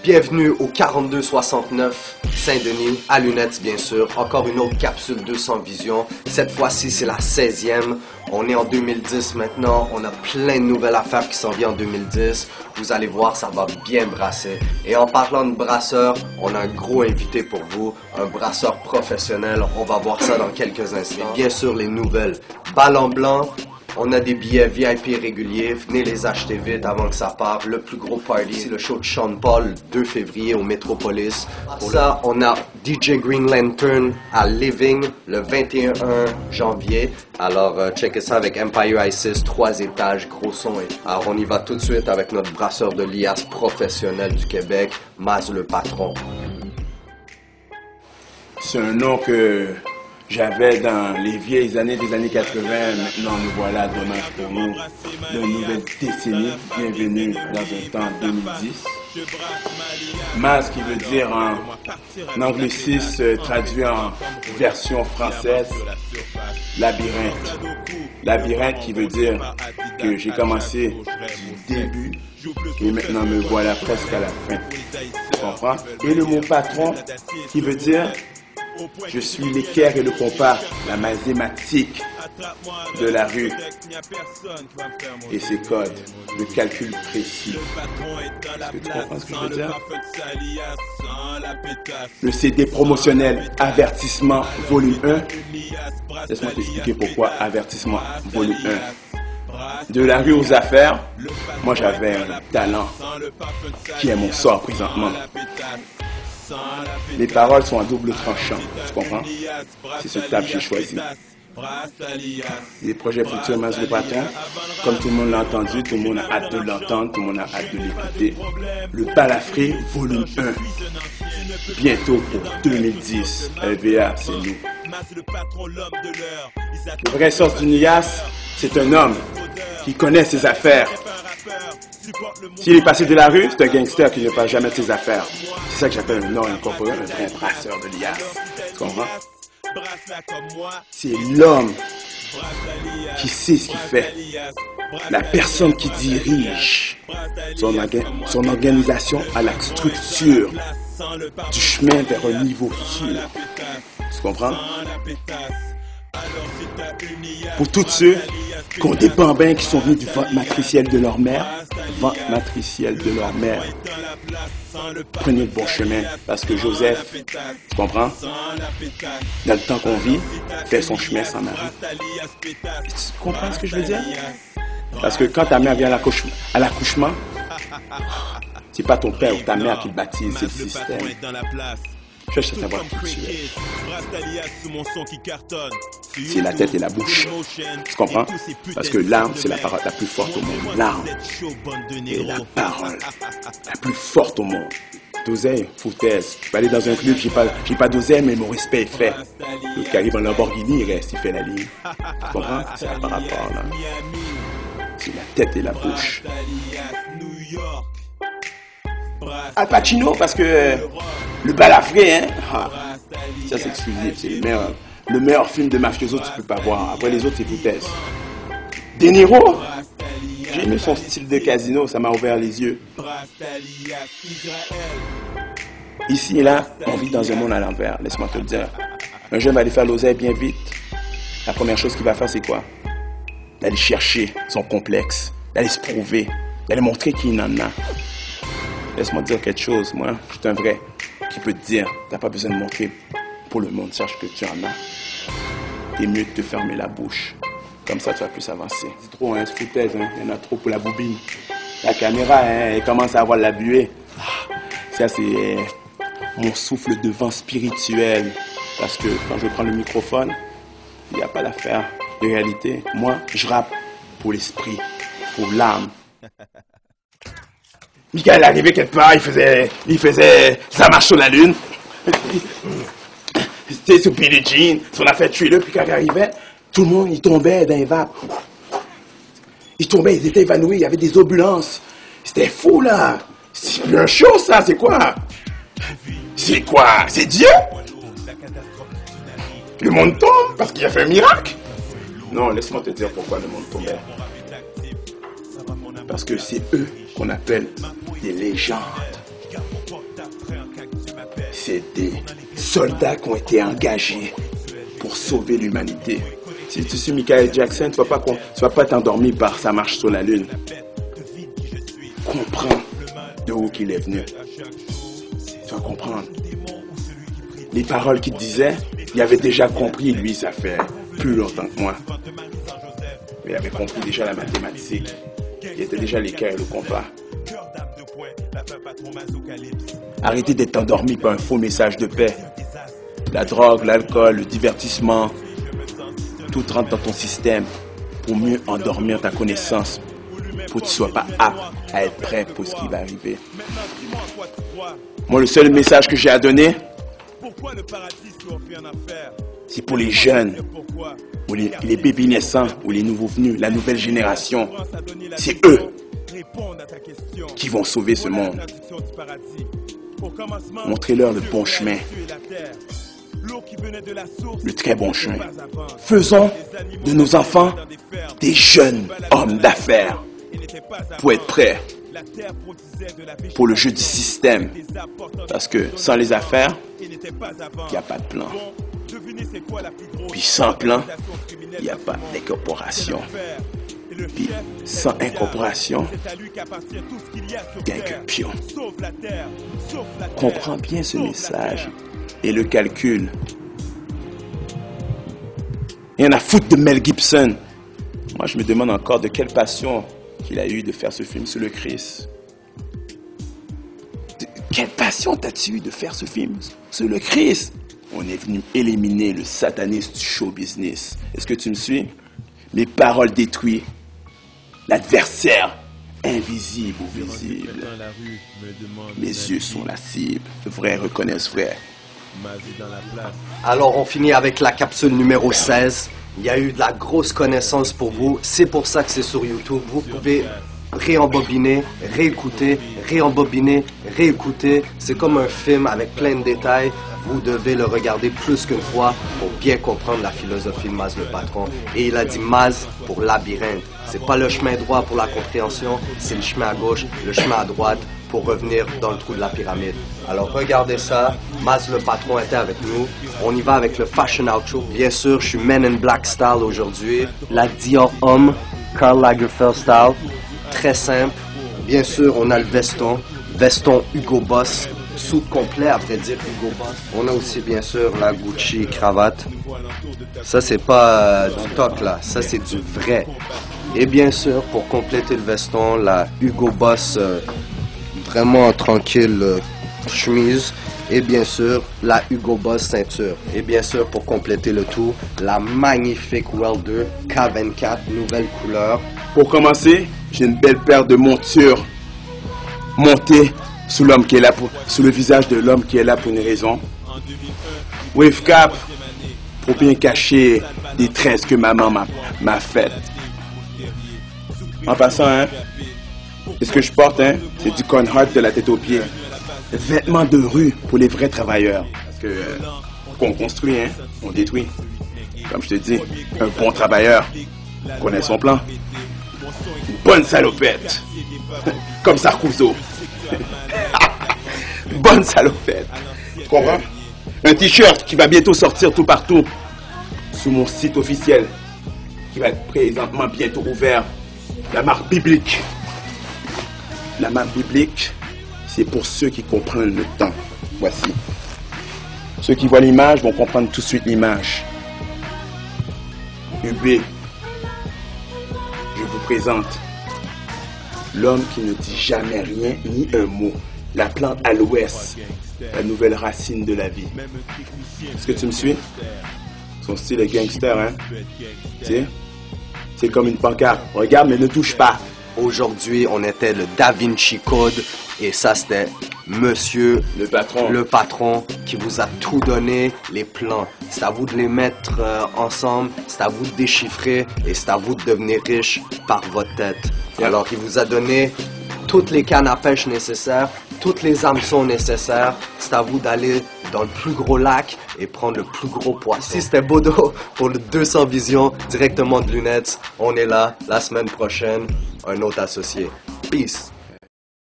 Bienvenue au 4269 Saint-Denis, à lunettes bien sûr. Encore une autre capsule 200 visions. Cette fois-ci, c'est la 16e. On est en 2010 maintenant. On a plein de nouvelles affaires qui s'en viennent en 2010. Vous allez voir, ça va bien brasser. Et en parlant de brasseur, on a un gros invité pour vous. Un brasseur professionnel. On va voir ça dans quelques instants. Et bien sûr, les nouvelles. Ballon blanc. On a des billets VIP réguliers, venez les acheter vite avant que ça parte. Le plus gros party, c'est le show de Sean Paul, 2 février au Metropolis. Pour ça, on a DJ Green Lantern à Living le 21 janvier. Alors, checkez ça avec Empire Isis, 3 étages, gros son. Alors, on y va tout de suite avec notre brasseur de liasse professionnel du Québec, Maz le Patron. C'est un nom que j'avais dans les vieilles années des années 80, maintenant nous voilà dommage pour nous, d'une nouvelle décennie, bienvenue dans un temps 2010. Maz qui veut dire en anglicisme traduit en version française, labyrinthe. Labyrinthe qui veut dire que j'ai commencé du début et maintenant me voilà presque à la fin. Tu comprends? Et le mot patron qui veut dire je suis l'équerre et le compas, la mathématique de la rue et ses codes, le calcul précis. Est-ce que tu comprends ce que je veux dire? Le CD promotionnel Avertissement Volume 1. Laisse-moi t'expliquer pourquoi Avertissement Volume 1. De la rue aux affaires, moi j'avais un talent qui est mon sort présentement. Les paroles sont à double tranchant, tu comprends? C'est ce table que j'ai choisi. Les projets futurs Maz le Patron, comme tout le monde l'a entendu, tout le monde a hâte de l'entendre, tout le monde a hâte de l'écouter. Le Balafré Volume 1, bientôt pour 2010. LVA, c'est nous. Le vrai sens du Nias, c'est un homme qui connaît ses affaires. S'il est passé de la rue, c'est un gangster qui ne parle jamais de ses affaires. C'est ça que j'appelle un homme incorporé, un vrai brasseur de liasse. Tu comprends? C'est l'homme qui sait ce qu'il fait. La personne qui dirige son organisation à la structure du chemin vers un niveau sûr. Tu comprends? Pour tous ceux qui ont des bambins qui sont venus du ventre matriciel de leur mère, prenez le bon chemin parce que Joseph, tu comprends, dans le temps qu'on vit, fait son chemin sans Marie. Tu comprends ce que je veux dire? Parce que quand ta mère vient à l'accouchement, c'est pas ton père ou ta mère qui le baptise, c'est le système. Je cherche à savoir tout de suite. C'est la tête et la bouche. Tu comprends? Parce que l'arme, c'est la parole la plus forte au monde. L'arme est la parole la plus forte au monde. D'oseille, foutaise. Je vais aller dans un club, j'ai pas d'oseille, mais mon respect est fait. Le qui arrive en Lamborghini, il reste, il fait la ligne. Tu comprends? C'est par rapport là. C'est la tête et la bouche. Al Pacino, parce que le Balafré, hein, ça c'est exclusif, c'est le meilleur film de mafioso que tu peux pas voir. Après les autres, c'est foutaise. De Niro, j'ai aimé son style de casino, ça m'a ouvert les yeux. Ici et là, on vit dans un monde à l'envers, laisse-moi te le dire. Un jeune va aller faire l'oseille bien vite. La première chose qu'il va faire, c'est quoi? D'aller chercher son complexe, d'aller se prouver, d'aller montrer qu'il en a. Laisse-moi te dire quelque chose, moi, je suis un vrai qui peut te dire, t'as pas besoin de montrer pour le monde, sache que tu en as. T'es mieux de te fermer la bouche. Comme ça, tu vas plus avancer. C'est trop, hein, c'est foutaise, hein, il y en a trop pour la boubine. La caméra, hein, elle commence à avoir la buée. Ça, c'est mon souffle de vent spirituel. Parce que quand je prends le microphone, il n'y a pas d'affaire de réalité. Moi, je rappe pour l'esprit, pour l'âme. Michael est arrivé quelque part, il faisait sa marche sur la lune. C'était sur Billie Jean, on a fait tuer là, puis quand il arrivait, tout le monde, il tombait dans les vapes. Ils tombaient, ils étaient évanouis, il y avait des ambulances. C'était fou, là. C'est plus un show, ça, c'est quoi? C'est quoi? C'est Dieu? Le monde tombe parce qu'il a fait un miracle? Non, laisse-moi te dire pourquoi le monde tombait. Parce que c'est eux qu'on appelle des légendes. c'est des soldats qui ont été engagés pour sauver l'humanité. Si tu suis Michael Jackson, tu vas pas t'endormir par sa marche sur la lune. Comprends de où qu'il est venu. Tu vas comprendre. Les paroles qu'il disait, il avait déjà compris, lui, ça fait plus longtemps que moi. Il avait compris déjà la mathématique. Il était déjà l'équerre et le compas. Arrêtez d'être endormi par un faux message de paix. La drogue, l'alcool, le divertissement, tout rentre dans ton système pour mieux endormir ta connaissance, pour que tu ne sois pas apte à être prêt pour ce qui va arriver. Moi, le seul message que j'ai à donner, c'est pour les jeunes, ou les bébés naissants, ou les nouveaux venus, la nouvelle génération. C'est eux qui vont sauver ce monde. Montrez-leur le bon chemin. Le très bon chemin. Faisons de nos enfants des jeunes hommes d'affaires pour être prêts pour le jeu du système. Parce que sans les affaires, il n'y a pas de plan. Puis sans plan, il n'y a pas d'incorporation. Puis sans incorporation, il n'y a que pion. Comprends bien ce message et le calcul. Il y en a foutre de Mel Gibson. Moi, je me demande encore de quelle passion qu'il a eu de faire ce film sur le Christ. Quelle passion t'as-tu eu de faire ce film sur le Christ? On est venu éliminer le sataniste du show business. Est-ce que tu me suis? Mes paroles détruisent l'adversaire invisible ou visible. Mes yeux sont la cible. Vrai reconnaissent vrai. Alors on finit avec la capsule numéro 16. Il y a eu de la grosse connaissance pour vous. C'est pour ça que c'est sur YouTube. Vous pouvez réembobiner, réécouter, réembobiner, réécouter. C'est comme un film avec plein de détails. Vous devez le regarder plus qu'une fois pour bien comprendre la philosophie de Maz le patron. Et il a dit Maz pour labyrinthe. C'est pas le chemin droit pour la compréhension, c'est le chemin à gauche, le chemin à droite pour revenir dans le trou de la pyramide. Alors regardez ça, Maz le patron était avec nous. On y va avec le fashion outro. Bien sûr, je suis Men in Black style aujourd'hui. La Dior Homme, Karl Lagerfeld style. Très simple. Bien sûr, on a le veston. Veston Hugo Boss. Suit complet, à vrai dire, Hugo Boss. On a aussi, bien sûr, la Gucci cravate. Ça, c'est pas du toc, là. Ça, c'est du vrai. Et bien sûr, pour compléter le veston, la Hugo Boss vraiment tranquille chemise. Et bien sûr, la Hugo Boss ceinture. Et bien sûr, pour compléter le tout, la magnifique Welder K24, nouvelle couleur. Pour commencer, j'ai une belle paire de montures montées sous l'homme qui est là sous le visage de l'homme qui est là pour une raison. Wave cap pour bien cacher des tresses que maman m'a faites. En passant, hein, ce que je porte, hein, c'est du Conhard de la tête aux pieds. Vêtements de rue pour les vrais travailleurs. Parce que qu'on construit, hein, on détruit. Comme je te dis, un bon travailleur connaît son plan. Une bonne salopette. Comme Sarkozy. Bonne salopette. Tu comprends? Un t-shirt qui va bientôt sortir tout partout sur mon site officiel qui va être présentement bientôt ouvert. La marque biblique. La marque biblique, c'est pour ceux qui comprennent le temps. Voici. Ceux qui voient l'image vont comprendre tout de suite l'image. UB, je vous présente l'homme qui ne dit jamais rien ni un mot. La plante à l'ouest, la nouvelle racine de la vie. Est-ce que tu me suis? Son style est gangster, hein? Tu sais? C'est comme une pancarte. Regarde, mais ne touche pas. Aujourd'hui, on était le Da Vinci Code et ça, c'était Monsieur le patron qui vous a tout donné, les plans. C'est à vous de les mettre ensemble, c'est à vous de déchiffrer et c'est à vous de devenir riche par votre tête. Alors, il vous a donné toutes les cannes à pêche nécessaires, toutes les hameçons nécessaires. C'est à vous d'aller dans le plus gros lac et prendre le plus gros poisson. Si c'était Bodo pour le 200 Vision directement de Lunettes, on est là la semaine prochaine, un autre associé. Peace.